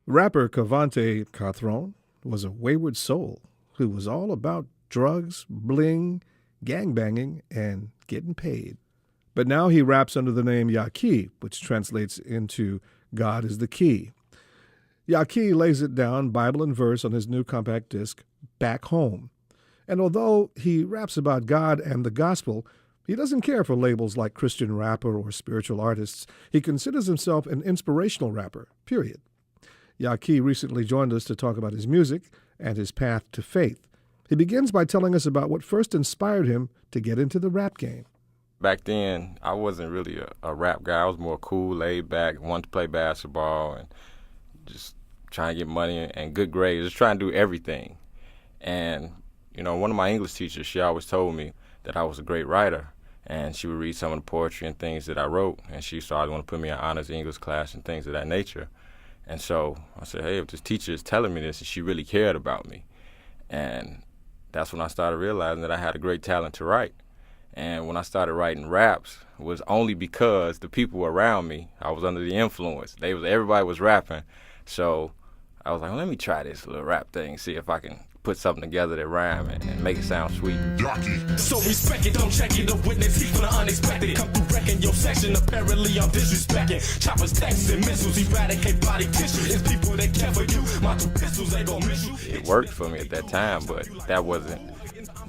Rapper KaVonte Carthron was a wayward soul who was all about drugs, bling, gangbanging, and getting paid. But now he raps under the name Yah-Key, which translates into God is the Key. Yah-Key lays it down Bible and verse on his new compact disc, Back Home. And although he raps about God and the gospel, he doesn't care for labels like Christian rapper or spiritual artists. He considers himself an inspirational rapper, period. Yah-Key recently joined us to talk about his music and his path to faith. He begins by telling us about what first inspired him to get into the rap game. Back then, I wasn't really a rap guy. I was more cool, laid back, wanted to play basketball and just trying to get money and good grades, just trying to do everything. And, one of my English teachers, she always told me that I was a great writer. And she would read some of the poetry and things that I wrote. And she started wanting to put me in honors English class and things of that nature. And so I said, hey, if this teacher is telling me this, and she really cared about me. And that's when I started realizing that I had a great talent to write. And when I started writing raps, it was only because the people around me, I was under the influence. Everybody was rapping. So I was like, well, let me try this little rap thing, see if I can put something together that rhyme and make it sound sweet. Yah-Key. So respect it, don't check it, the witness, he's for the unexpected. Come through wrecking your section, apparently I'm disrespecting. Choppers, texting, missiles, eradicate body tissue. It's people that care for you, my two pistols, they gon' miss you. It worked for me at that time, but that wasn't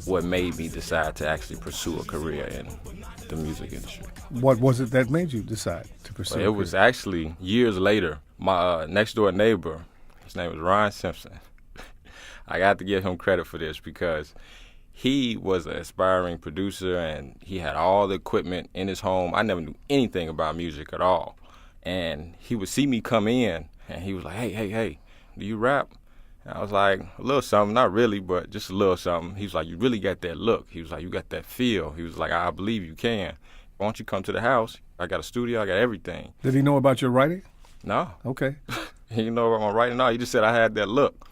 what made me decide to actually pursue a career in the music industry. What was it that made you decide to pursue It was actually years later. My next door neighbor, his name was Ron Simpson. I got to give him credit for this because he was an aspiring producer and he had all the equipment in his home. I never knew anything about music at all. And he would see me come in and he was like, hey, do you rap? And I was like, a little something, not really, but just a little something. He was like, you really got that look. He was like, you got that feel. He was like, I believe you can. Why don't you come to the house? I got a studio, I got everything. Did he know about your writing? No. Okay. He didn't know about my writing. No, he just said I had that look.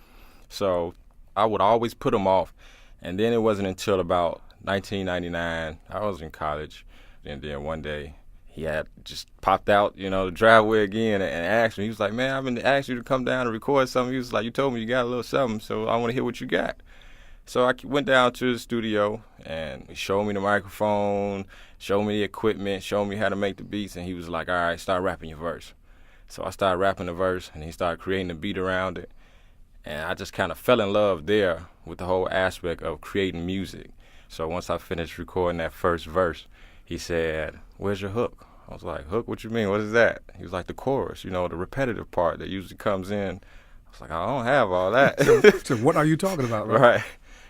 So I would always put him off. And then it wasn't until about 1999, I was in college, and then one day he had just popped out, the driveway again and asked me. He was like, man, I've been asking you to come down and record something. He was like, you told me you got a little something, so I want to hear what you got. So I went down to the studio, and he showed me the microphone, showed me the equipment, showed me how to make the beats, and he was like, all right, start rapping your verse. So I started rapping the verse, and he started creating the beat around it. And I just kind of fell in love there with the whole aspect of creating music. So once I finished recording that first verse, he said, where's your hook? I was like, hook? What you mean? What is that? He was like, the chorus, the repetitive part that usually comes in. I was like, I don't have all that. So what are you talking about? Right.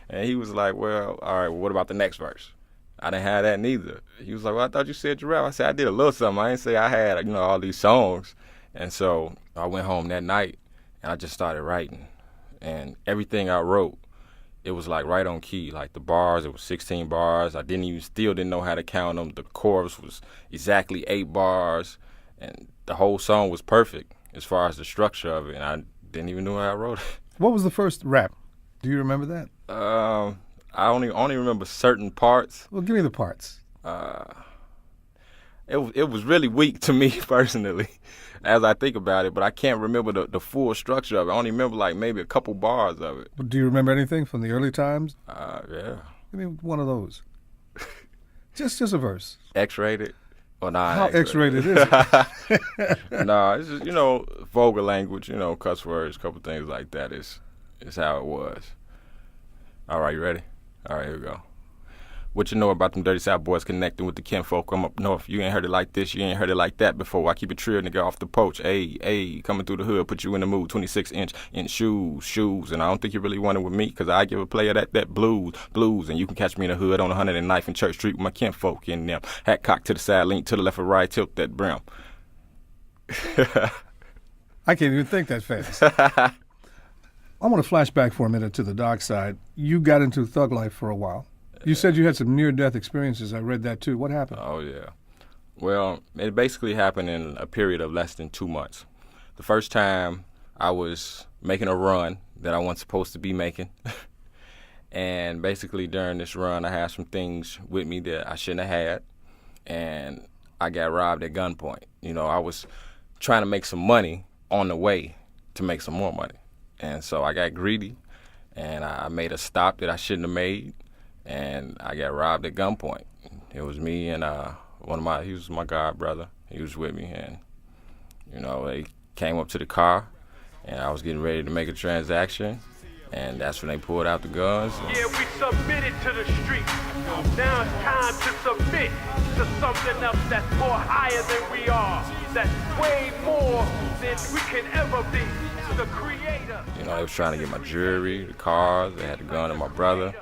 And he was like, well, all right, well, what about the next verse? I didn't have that neither. He was like, well, I thought you said you rap. I said, I did a little something. I didn't say I had, all these songs. And so I went home that night, and I just started writing. And everything I wrote, it was like right on key. Like the bars, it was 16 bars. I still didn't know how to count them. The chorus was exactly 8 bars. And the whole song was perfect as far as the structure of it. And I didn't even know how I wrote it. What was the first rap? Do you remember that? I only remember certain parts. Well, give me the parts. It was really weak to me personally, as I think about it. But I can't remember the full structure of it. I only remember like maybe a couple bars of it. Do you remember anything from the early times? Yeah. Give me one of those. just a verse. X-rated. Or not? How X-rated is it? Nah, it's just vulgar language. Cuss words, couple things like that. Is how it was. All right, you ready? All right, here we go. What you know about them dirty South boys connecting with the kinfolk? I'm up north. You ain't heard it like this. You ain't heard it like that before. I keep it trill, nigga, off the poach. Ayy, coming through the hood, put you in the mood. 26-inch in shoes. And I don't think you really want it with me, because I give a player that blues. And you can catch me in the hood on 100 and Knife and Church Street with my kinfolk in them. Hat cocked to the side, lean to the left or right, tilt that brim. I can't even think that fast. I want to flash back for a minute to the dark side. You got into thug life for a while. You said you had some near-death experiences. I read that, too. What happened? Oh, yeah. Well, it basically happened in a period of less than 2 months. The first time, I was making a run that I wasn't supposed to be making. And basically, during this run, I had some things with me that I shouldn't have had. And I got robbed at gunpoint. I was trying to make some money on the way. to make some more money. And so I got greedy, and I made a stop that I shouldn't have made, and I got robbed at gunpoint. It was me and he was my god brother. He was with me, and they came up to the car, and I was getting ready to make a transaction, and that's when they pulled out the guns. Yeah, we submitted to the street. Now it's time to submit to something else that's more higher than we are, that's way more than we can ever be. The Creator. They was trying to get my jewelry, the cars. They had the gun on my brother,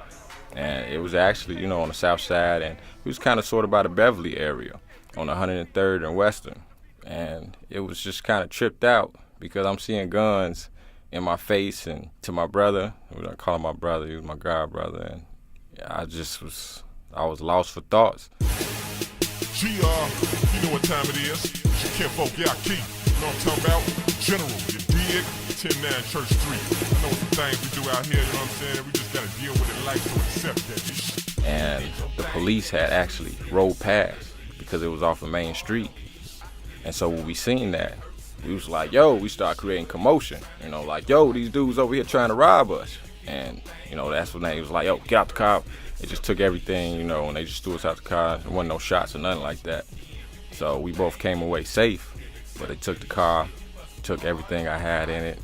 and it was actually, on the south side, and it was kind of sort of by the Beverly area on 103rd and Western, and it was just kind of tripped out because I'm seeing guns in my face, and to my brother, I call him my brother, he was my god brother, and I was lost for thoughts. You know what time it is. KaVonte Yah-Key, you know what I'm talking about? General, you dig? 10-9 Church Street. I know some things we do out here, you know what I'm saying? We just gotta deal with it like to accept that. And the police had actually rolled past because it was off a main street. And so when we seen that, we was like, yo, we start creating commotion. Like, yo, these dudes over here trying to rob us. And, that's when they was like, yo, get out the car. They just took everything, and they just threw us out the car. There wasn't no shots or nothing like that. So we both came away safe, but they took the car, took everything I had in it.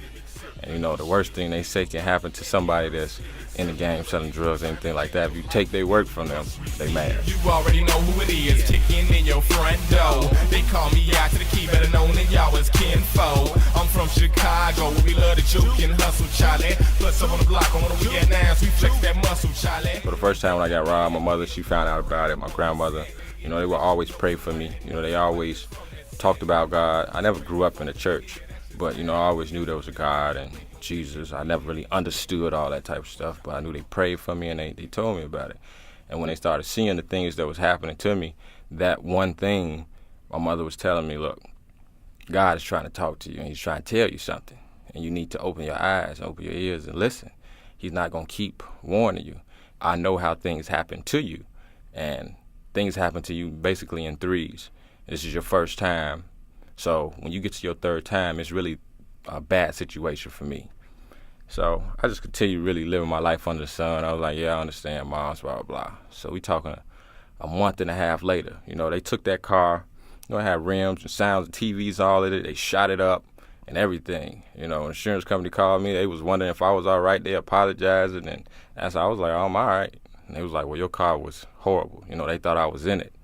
And, the worst thing they say can happen to somebody that's in the game selling drugs, anything like that. If you take their work from them, they mad. You already know who it is, kicking in your front door. They call me out to the key, better known than y'all as kinfo. I'm from Chicago, we love the juke and hustle, Charlie. Plus up on the block, on the weekend now, we flex that muscle, Charlie. For the first time when I got robbed, my mother, she found out about it. My grandmother, they would always pray for me. They always talked about God. I never grew up in the church, but, I always knew there was a God and Jesus. I never really understood all that type of stuff, but I knew they prayed for me and they told me about it. And when they started seeing the things that was happening to me, that one thing, my mother was telling me, look, God is trying to talk to you and he's trying to tell you something. And you need to open your eyes, open your ears and listen. He's not going to keep warning you. I know how things happen to you. And things happen to you basically in threes. This is your first time. So when you get to your third time, it's really a bad situation for me. So I just continued really living my life under the sun. I was like, yeah, I understand, Mom, blah, blah, blah. So we talking a month and a half later. They took that car. It had rims and sounds and TVs, all of it. They shot it up and everything. Insurance company called me. They was wondering if I was all right. They apologized. And I was like, oh, I'm all right. And they was like, well, your car was horrible. They thought I was in it.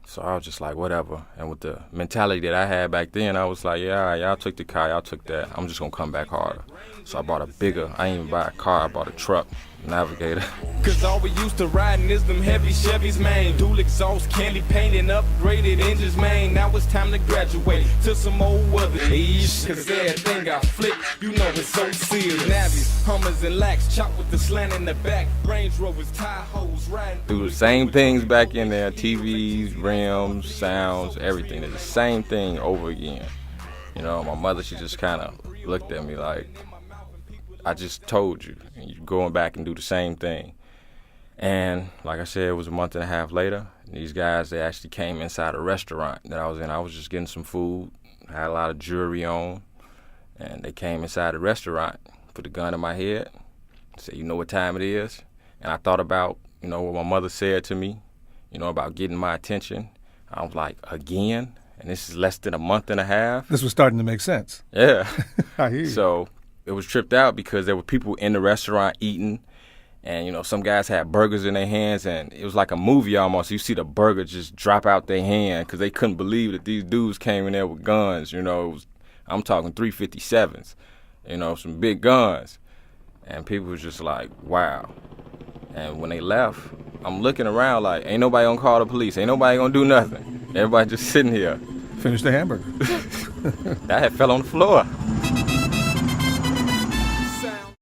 So I was just like, whatever. And with the mentality that I had back then, I was like, yeah, y'all took the car, y'all took that. I'm just going to come back harder. So I bought I didn't even buy a car, I bought a truck, Navigator. Cause all we used to riding is them heavy Chevys, man. Dual exhaust, candy painted, upgraded engines, man. Now it's time to graduate to some old other age. Cause everything got flipped, it's so serious. Navies, Hummers, and Lacks, chopped with the slant in the back. Range Rovers, Tahoes, riding. Do the same things back in there, TVs, rims, sounds, everything. It's the same thing over again. My mother, she just kind of looked at me like, I just told you, and you're going back and do the same thing. And like I said, it was a month and a half later. These guys, they actually came inside a restaurant that I was in. I was just getting some food, had a lot of jewelry on, and they came inside the restaurant, put a gun in my head, said, you know what time it is? And I thought about, what my mother said to me, about getting my attention. I was like, again? And this is less than a month and a half? This was starting to make sense. Yeah. I hear you. So it was tripped out because there were people in the restaurant eating, and some guys had burgers in their hands, and it was like a movie almost. You see the burger just drop out their hand because they couldn't believe that these dudes came in there with guns. I'm talking 357s, some big guns, and people was just like, wow. And when they left, I'm looking around like, ain't nobody gonna call the police, ain't nobody gonna do nothing. Everybody just sitting here. Finish the hamburger. That had fell on the floor.